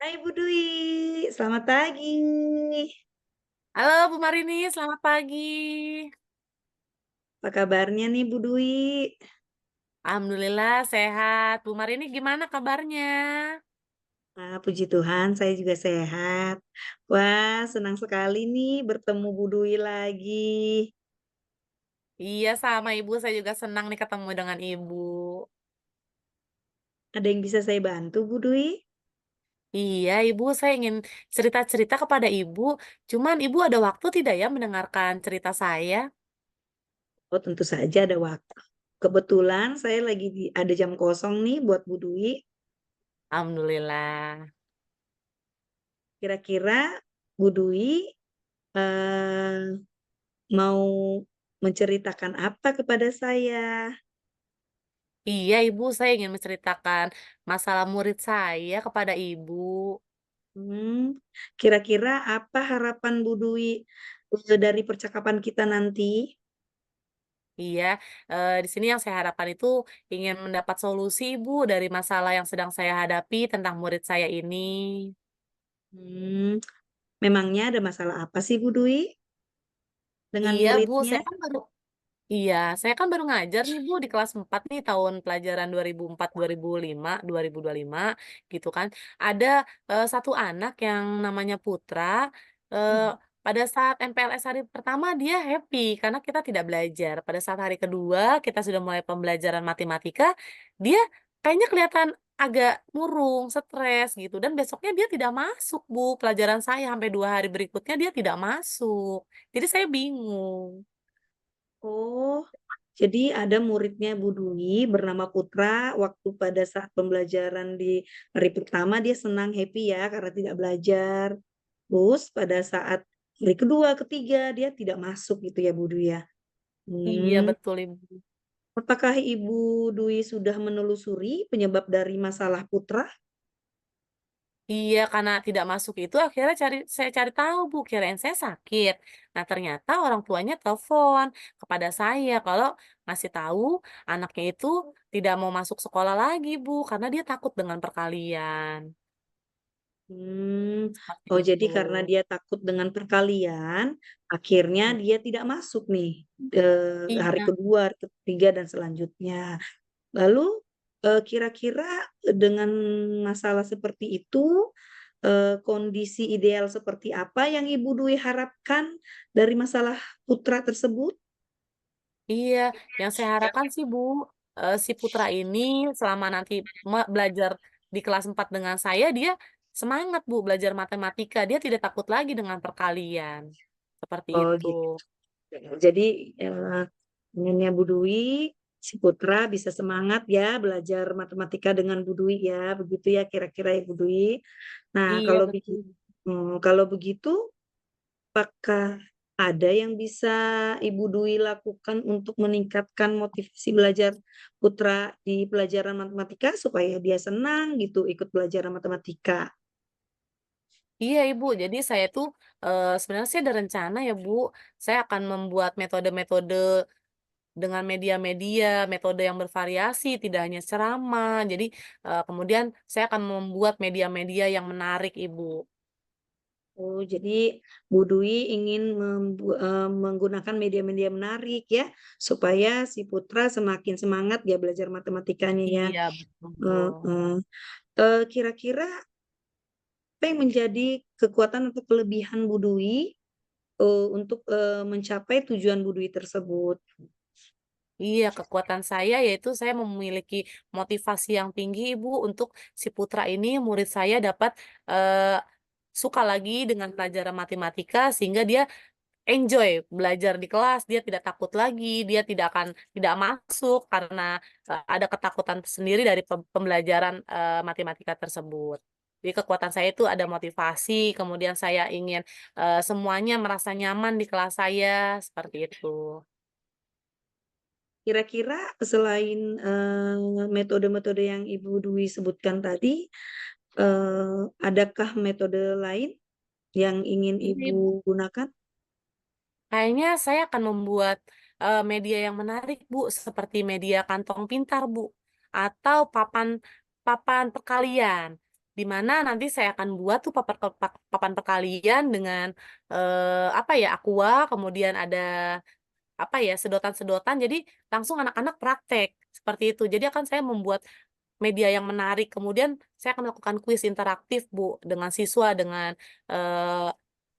Hai Bu Dwi, selamat pagi. Halo Bu Marini, selamat pagi. Apa kabarnya nih Bu Dwi? Alhamdulillah sehat. Bu Marini gimana kabarnya? Puji Tuhan saya juga sehat. Wah, senang sekali nih bertemu Bu Dwi lagi. Iya sama Ibu, saya juga senang nih ketemu dengan Ibu. Ada yang bisa saya bantu Bu Dwi? Iya Ibu, saya ingin cerita-cerita kepada Ibu. Cuman Ibu ada waktu tidak ya mendengarkan cerita saya? Oh, tentu saja ada waktu. Kebetulan saya lagi ada jam kosong nih buat Bu Dwi. Alhamdulillah. Kira-kira Bu Dwi eh, mau menceritakan apa kepada saya? Iya Ibu, saya ingin menceritakan masalah murid saya kepada Ibu. Hmm, kira-kira apa harapan Bu Dwi dari percakapan kita nanti? Iya, di sini yang saya harapkan itu ingin mendapat solusi Ibu dari masalah yang sedang saya hadapi tentang murid saya ini. Hmm, memangnya ada masalah apa sih Bu Dwi dengan Iya Bu, muridnya? iya, saya kan baru ngajar nih Bu di kelas 4 nih tahun pelajaran 2004, 2005, 2025 gitu kan. Ada, satu anak yang namanya Putra, eee, Hmm. pada saat MPLS hari pertama dia happy karena kita tidak belajar. Pada saat hari kedua kita sudah mulai pembelajaran matematika, dia kayaknya kelihatan agak murung, stres gitu dan besoknya dia tidak masuk Bu, pelajaran saya sampai 2 hari berikutnya dia tidak masuk. Jadi saya bingung. Oh, jadi ada muridnya Bu Dwi bernama Putra, waktu pada saat pembelajaran di hari pertama dia senang, happy ya karena tidak belajar. Terus pada saat hari kedua, ketiga dia tidak masuk gitu ya Bu Dwi ya? Iya Hmm. betul Ibu. Apakah Ibu Dwi sudah menelusuri penyebab dari masalah Putra? Iya karena tidak masuk itu akhirnya saya cari tahu Bu, kirain saya sakit. Nah ternyata orang tuanya telepon kepada saya kalau ngasih tahu anaknya itu tidak mau masuk sekolah lagi Bu, karena dia takut dengan perkalian. Hmm. Seperti Oh, jadi itu. karena dia takut dengan perkalian, akhirnya Mhm. dia tidak masuk nih, hari Iya. kedua, hari ketiga, dan selanjutnya. Lalu, kira-kira dengan masalah seperti itu, kondisi ideal seperti apa yang Ibu Dwi harapkan dari masalah putra tersebut? Iya, yang saya harapkan sih Bu, si putra ini selama nanti belajar di kelas 4 dengan saya, dia semangat Bu belajar matematika, dia tidak takut lagi dengan perkalian, seperti Oh, itu. gitu. Jadi, pengennya Bu Dwi, si putra bisa semangat ya belajar matematika dengan Bu Dwi ya, begitu ya kira-kira ya Bu Dwi. Nah, Iya betul. kalau begitu, apakah ada yang bisa Ibu Dwi lakukan untuk meningkatkan motivasi belajar putra di pelajaran matematika supaya dia senang gitu ikut belajar matematika? Iya Ibu, jadi saya tuh, sebenarnya sih ada rencana ya Bu, saya akan membuat metode-metode dengan media-media, metode yang bervariasi, tidak hanya ceramah. Jadi, kemudian saya akan membuat media-media yang menarik Ibu. Oh, jadi Bu Dwi ingin menggunakan media-media menarik ya, supaya si putra semakin semangat ya belajar matematikanya ya. Iya betul. Heeh. Kira-kira apa yang menjadi kekuatan atau kelebihan Bu Dwi, untuk, mencapai tujuan Bu Dwi tersebut? Iya, kekuatan saya yaitu saya memiliki motivasi yang tinggi Ibu untuk si putra ini, murid saya dapat, eee, suka lagi dengan pelajaran matematika sehingga dia enjoy belajar di kelas, dia tidak takut lagi, dia tidak masuk karena, ada ketakutan sendiri dari pembelajaran, matematika tersebut. Jadi kekuatan saya itu ada motivasi, kemudian saya ingin, semuanya merasa nyaman di kelas saya, seperti itu. Kira-kira selain, metode-metode yang Ibu Dwi sebutkan tadi, adakah metode lain yang ingin Iya, Ibu. Ibu gunakan? Kayaknya saya akan membuat, media yang menarik, Bu, seperti media kantong pintar, Bu, atau papan papan perkalian. di mana nanti saya akan buat tuh papan perkalian dengan, apa ya, aqua, kemudian ada, apa ya, sedotan-sedotan, jadi langsung anak-anak praktek, seperti itu. Jadi akan saya membuat media yang menarik, kemudian saya akan melakukan kuis interaktif, Bu, dengan siswa, dengan, eee,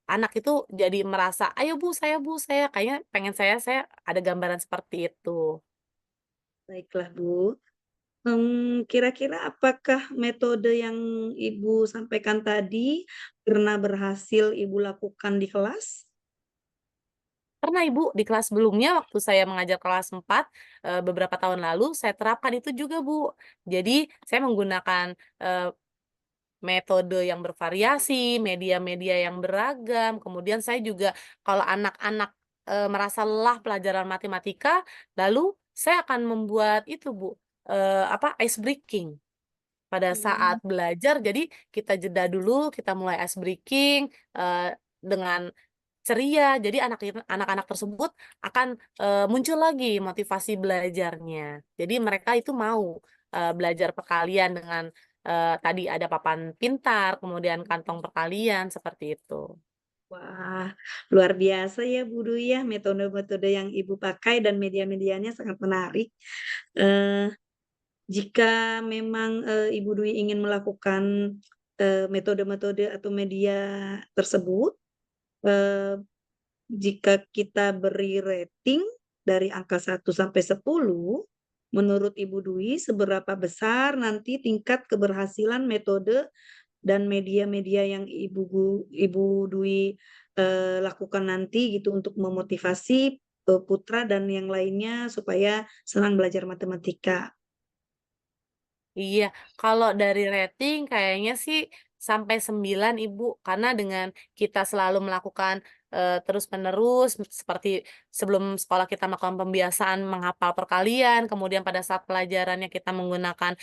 anak itu jadi merasa, "Ayo Bu, saya," kayaknya pengen saya ada gambaran seperti itu. Baiklah, Bu. Kira-kira apakah metode yang Ibu sampaikan tadi pernah berhasil Ibu lakukan di kelas? Pernah Ibu, di kelas sebelumnya waktu saya mengajar kelas 4 beberapa tahun lalu, saya terapkan itu juga, Bu. Jadi saya menggunakan, metode yang bervariasi, media-media yang beragam, kemudian saya juga kalau anak-anak, merasa lelah pelajaran matematika, lalu saya akan membuat itu Bu, apa, ice breaking pada Mmm. saat belajar. Jadi kita jeda dulu, kita mulai ice breaking, dengan ceria. Jadi anak-anak tersebut akan, muncul lagi motivasi belajarnya. Jadi mereka itu mau, belajar perkalian dengan, tadi ada papan pintar, kemudian kantong perkalian, seperti itu. Wah, luar biasa ya Bu Dwi ya, metode-metode yang Ibu pakai dan media-medianya sangat menarik. Eee, jika memang, Ibu Dwi ingin melakukan, metode-metode atau media tersebut, eee, jika kita beri rating dari angka 1 sampai 10, menurut Ibu Dwi seberapa besar nanti tingkat keberhasilan metode dan media-media yang Ibu Dwi, lakukan nanti gitu untuk memotivasi, putra dan yang lainnya supaya senang belajar matematika. Iya, kalau dari rating kayaknya sih sampai 9 Ibu, karena dengan kita selalu melakukan, terus-menerus seperti sebelum sekolah kita melakukan pembiasaan menghafal perkalian, kemudian pada saat pelajarannya kita menggunakan,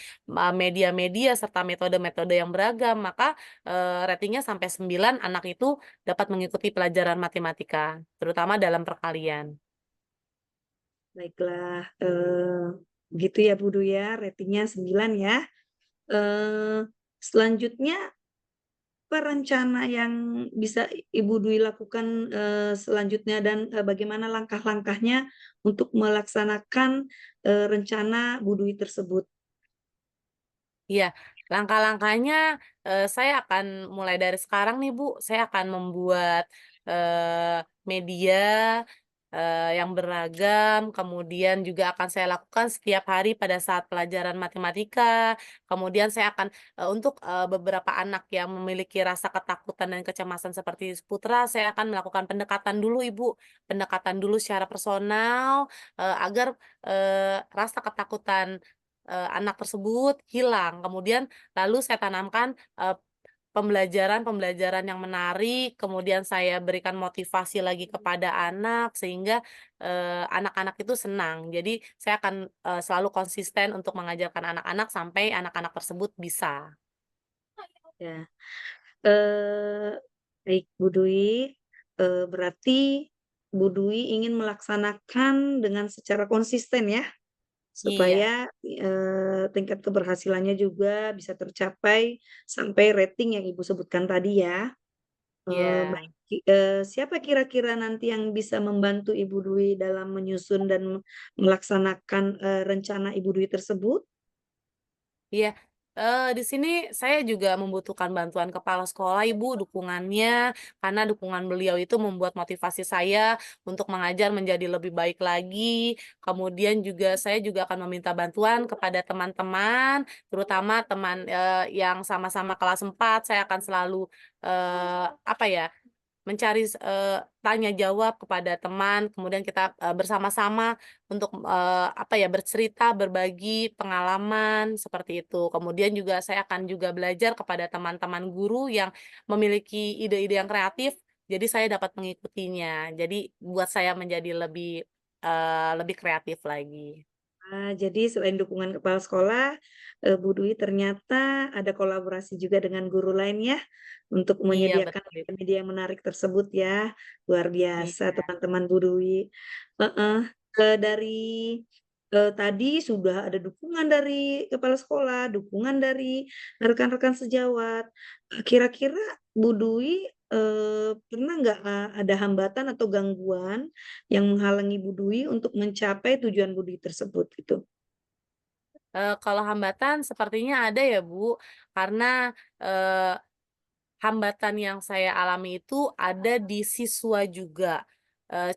media-media serta metode-metode yang beragam, maka, ratingnya sampai 9 anak itu dapat mengikuti pelajaran matematika, terutama dalam perkalian. Baiklah, begitu ya Bu Dwi ya, ratingnya 9 ya. Selanjutnya apa rencana yang bisa Ibu Dwi lakukan, selanjutnya dan, bagaimana langkah-langkahnya untuk melaksanakan, rencana Bu Dwi tersebut? Iya, langkah-langkahnya, saya akan mulai dari sekarang nih, Bu, saya akan membuat, media, yang beragam, kemudian juga akan saya lakukan setiap hari pada saat pelajaran matematika, kemudian saya akan, untuk, beberapa anak yang memiliki rasa ketakutan dan kecemasan seperti putra, saya akan melakukan pendekatan dulu, Ibu, pendekatan dulu secara personal, agar, rasa ketakutan anak tersebut hilang. Kemudian lalu saya tanamkan, pembelajaran-pembelajaran yang menarik, kemudian saya berikan motivasi lagi kepada anak sehingga, anak-anak itu senang. Jadi saya akan, selalu konsisten untuk mengajarkan anak-anak sampai anak-anak tersebut bisa. Ya, eee, baik Bu Dwi, berarti Bu Dwi ingin melaksanakan dengan secara konsisten ya, Iya, supaya, tingkat keberhasilannya juga bisa tercapai sampai rating yang Ibu sebutkan tadi ya. iya. Baik, siapa kira-kira nanti yang bisa membantu Ibu Dwi dalam menyusun dan melaksanakan, rencana Ibu Dwi tersebut? Iya, di sini saya juga membutuhkan bantuan kepala sekolah, Ibu, dukungannya, karena dukungan beliau itu membuat motivasi saya untuk mengajar menjadi lebih baik lagi. Kemudian juga saya juga akan meminta bantuan kepada teman-teman, terutama teman, yang sama-sama kelas 4, saya akan selalu, apa ya, mencari tanya jawab kepada teman, kemudian kita, bersama-sama untuk, apa ya, bercerita, berbagi pengalaman, seperti itu. Kemudian juga saya akan juga belajar kepada teman-teman guru yang memiliki ide-ide yang kreatif, jadi saya dapat mengikutinya. Jadi buat saya menjadi lebih kreatif lagi. Jadi selain dukungan kepala sekolah, Bu Dwi ternyata ada kolaborasi juga dengan guru lain ya, untuk Iya, menyediakan betul Ibu. media-media yang menarik tersebut ya. Luar biasa Iya. teman-teman Bu Dwi. Heeh, dari tadi sudah ada dukungan dari kepala sekolah, dukungan dari rekan-rekan sejawat. Kira-kira Bu Dwi, pernah nggak, ada hambatan atau gangguan yang menghalangi Bu Dwi untuk mencapai tujuan Bu Dwi tersebut gitu? Kalau hambatan sepertinya ada ya, Bu, karena, eee hambatan yang saya alami itu ada di siswa juga.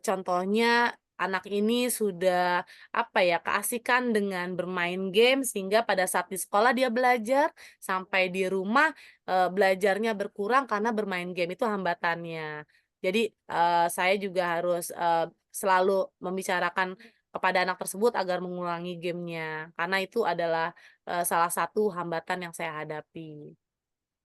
Contohnya anak ini sudah, apa ya, keasikan dengan bermain game sehingga pada saat di sekolah dia belajar, sampai di rumah, belajarnya berkurang karena bermain game, itu hambatannya. Jadi, saya juga harus, selalu membicarakan kepada anak tersebut agar mengurangi gamenya, karena itu adalah, salah satu hambatan yang saya hadapi.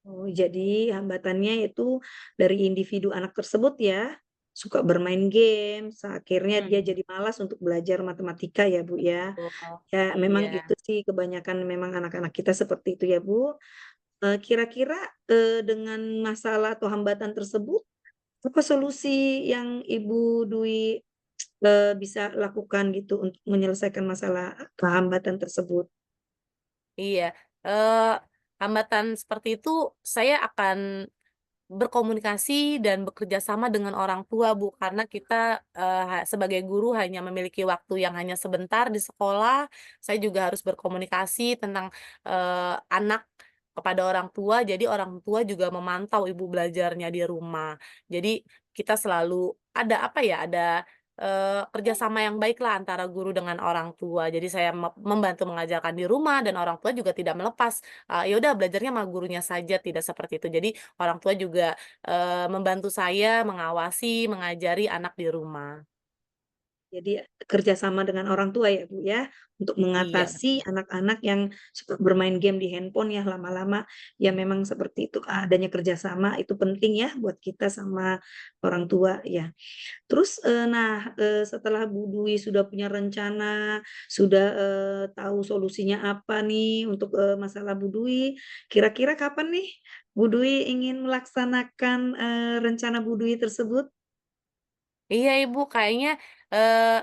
Oh, jadi hambatannya itu dari individu anak tersebut ya, suka bermain game, akhirnya dia Mhm, jadi malas untuk belajar matematika ya, Bu, ya. betul. Ya memang Iya. itu sih kebanyakan memang anak-anak kita seperti itu ya, Bu. Kira-kira, dengan masalah atau hambatan tersebut, apa solusi yang Ibu Dwi, bisa lakukan gitu untuk menyelesaikan masalah, hambatan tersebut? Iya, eee, hambatan seperti itu saya akan berkomunikasi dan bekerja sama dengan orang tua, Bu, karena kita, sebagai guru hanya memiliki waktu yang hanya sebentar di sekolah, saya juga harus berkomunikasi tentang, anak kepada orang tua, jadi orang tua juga memantau ibu belajarnya di rumah. Jadi kita selalu ada, apa ya, ada, kerjasama yang baiklah antara guru dengan orang tua. Jadi saya membantu mengajarkan di rumah dan orang tua juga tidak melepas, ya udah belajarnya sama gurunya saja, tidak seperti itu. Jadi orang tua juga, membantu saya mengawasi, mengajari anak di rumah. Jadi kerjasama dengan orang tua ya, Bu, ya, untuk Iya, mengatasi betul. anak-anak yang suka bermain game di handphone ya lama-lama, ya memang seperti itu, adanya kerjasama itu penting ya buat kita sama orang tua ya. Terus, nah, setelah Bu Dwi sudah punya rencana, sudah, tahu solusinya apa nih untuk, masalah Bu Dwi, kira-kira kapan nih Bu Dwi ingin melaksanakan, rencana Bu Dwi tersebut? Iya, Ibu, kayaknya,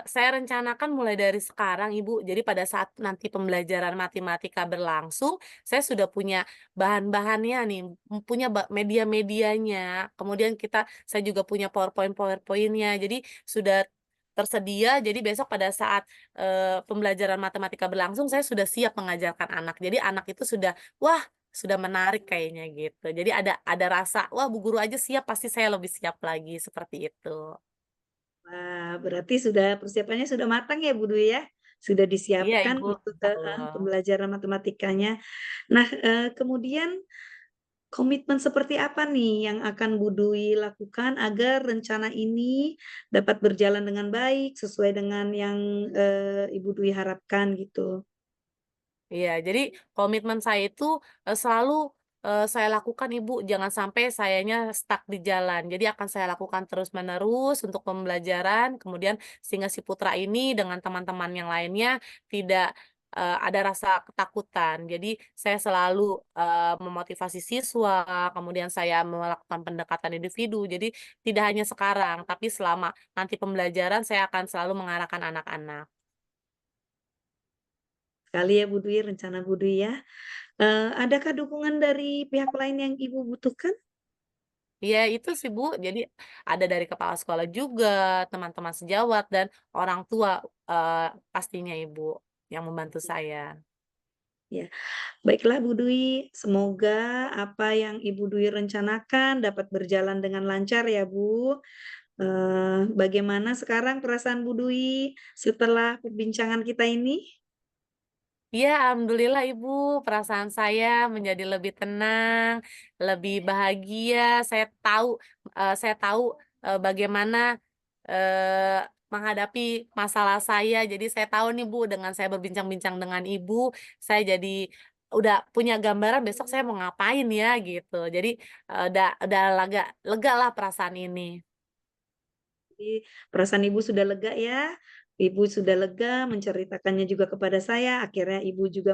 saya rencanakan mulai dari sekarang, Ibu. Jadi pada saat nanti pembelajaran matematika berlangsung, saya sudah punya bahan-bahannya nih, punya media-medianya, kemudian saya juga punya PowerPoint-nya. Jadi sudah tersedia, jadi besok pada saat, pembelajaran matematika berlangsung, saya sudah siap mengajarkan anak. Jadi anak itu sudah, "Wah, sudah menarik kayaknya," gitu. Jadi ada rasa, "Wah, Bu Guru aja siap, pasti saya lebih siap lagi," seperti itu. Wah, berarti sudah persiapannya sudah matang ya, Bu Dwi, ya? Sudah Iya, disiapkan Ibu, untuk, betul. pembelajaran matematikanya. Nah, kemudian komitmen seperti apa nih yang akan Bu Dwi lakukan agar rencana ini dapat berjalan dengan baik, sesuai dengan yang, Ibu Dwi harapkan gitu? Iya, jadi komitmen saya itu, selalu, saya lakukan, Ibu, jangan sampai sayanya stuck di jalan. Jadi akan saya lakukan terus-menerus untuk pembelajaran, kemudian sehingga si putra ini dengan teman-teman yang lainnya tidak, ada rasa ketakutan. Jadi saya selalu, memotivasi siswa, kemudian saya melakukan pendekatan individu. Jadi tidak hanya sekarang, tapi selama nanti pembelajaran saya akan selalu mengarahkan anak-anak. Sekali ya Bu Dwi, rencana Bu Dwi ya. Adakah dukungan dari pihak lain yang Ibu butuhkan? Iya itu sih Bu, jadi ada dari kepala sekolah juga, teman-teman sejawat, dan orang tua, pastinya Ibu, yang membantu saya. Ya. Baiklah Bu Dwi, semoga apa yang Ibu Dwi rencanakan dapat berjalan dengan lancar ya Bu. Bagaimana sekarang perasaan Bu Dwi setelah perbincangan kita ini? Iya, alhamdulillah Ibu, perasaan saya menjadi lebih tenang, lebih bahagia, saya tahu, bagaimana, menghadapi masalah saya. Jadi saya tahu nih Bu, dengan saya berbincang-bincang dengan Ibu, saya jadi udah punya gambaran besok saya mau ngapain ya, gitu. Jadi, udah lega lah perasaan ini. Jadi perasaan Ibu sudah lega ya? Ibu sudah lega menceritakannya juga kepada saya, akhirnya Ibu juga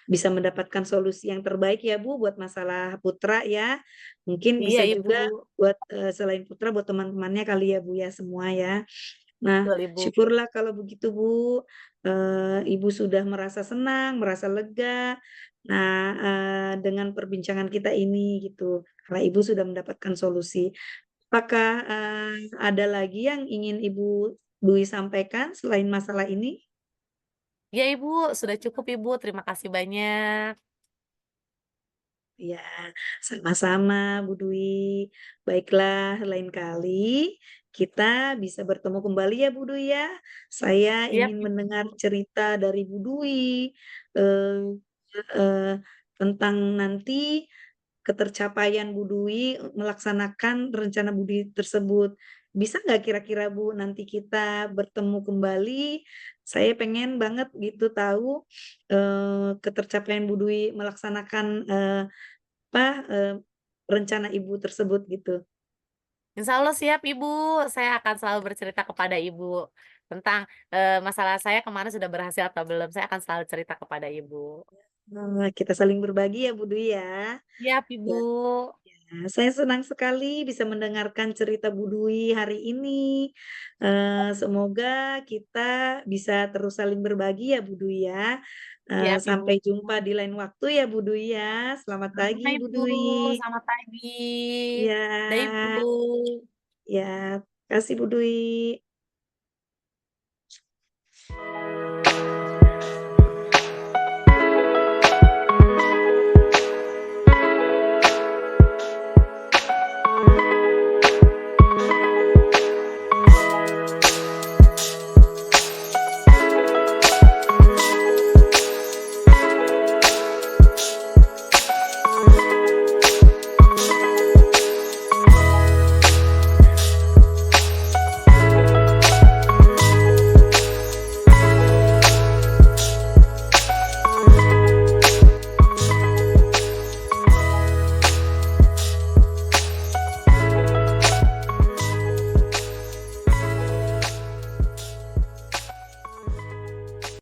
bisa mendapatkan solusi yang terbaik ya Bu buat masalah putra ya. Mungkin Iya bisa Ibu, juga buat, selain putra buat teman-temannya kali ya Bu ya semua ya. Nah, betul Ibu. syukurlah kalau begitu Bu. Ibu sudah merasa senang, merasa lega. Nah, dengan perbincangan kita ini gitu, karena Ibu sudah mendapatkan solusi. Apakah, ada lagi yang ingin Ibu Dwi sampaikan selain masalah ini? Ya Ibu, sudah cukup Ibu, terima kasih banyak. Ya, sama-sama Bu Dwi. Baiklah, lain kali kita bisa bertemu kembali ya Bu Dwi ya. Saya Siap ingin Ibu. mendengar cerita dari Bu Dwi eh, eh, tentang nanti ketercapaian Bu Dwi melaksanakan rencana Bu Dwi tersebut. Bisa nggak kira-kira Bu nanti kita bertemu kembali? Saya pengen banget gitu tahu ketercapaian Bu Dwi melaksanakan apa, rencana Ibu tersebut gitu. Insya Allah siap Ibu, saya akan selalu bercerita kepada Ibu tentang, masalah saya kemarin sudah berhasil atau belum, saya akan selalu cerita kepada Ibu. Kita saling berbagi ya Bu Dwi ya. Siap Ibu. Ya, saya senang sekali bisa mendengarkan cerita Bu Dwi hari ini. Semoga kita bisa terus saling berbagi ya Bu Dwi ya. Siap Ibu. Sampai jumpa di lain waktu ya Bu Dwi ya. Selamat Sama pagi Bu Ibu, Dwi. selamat pagi. Ya, Dah Ibu. ya, kasih Bu Dwi.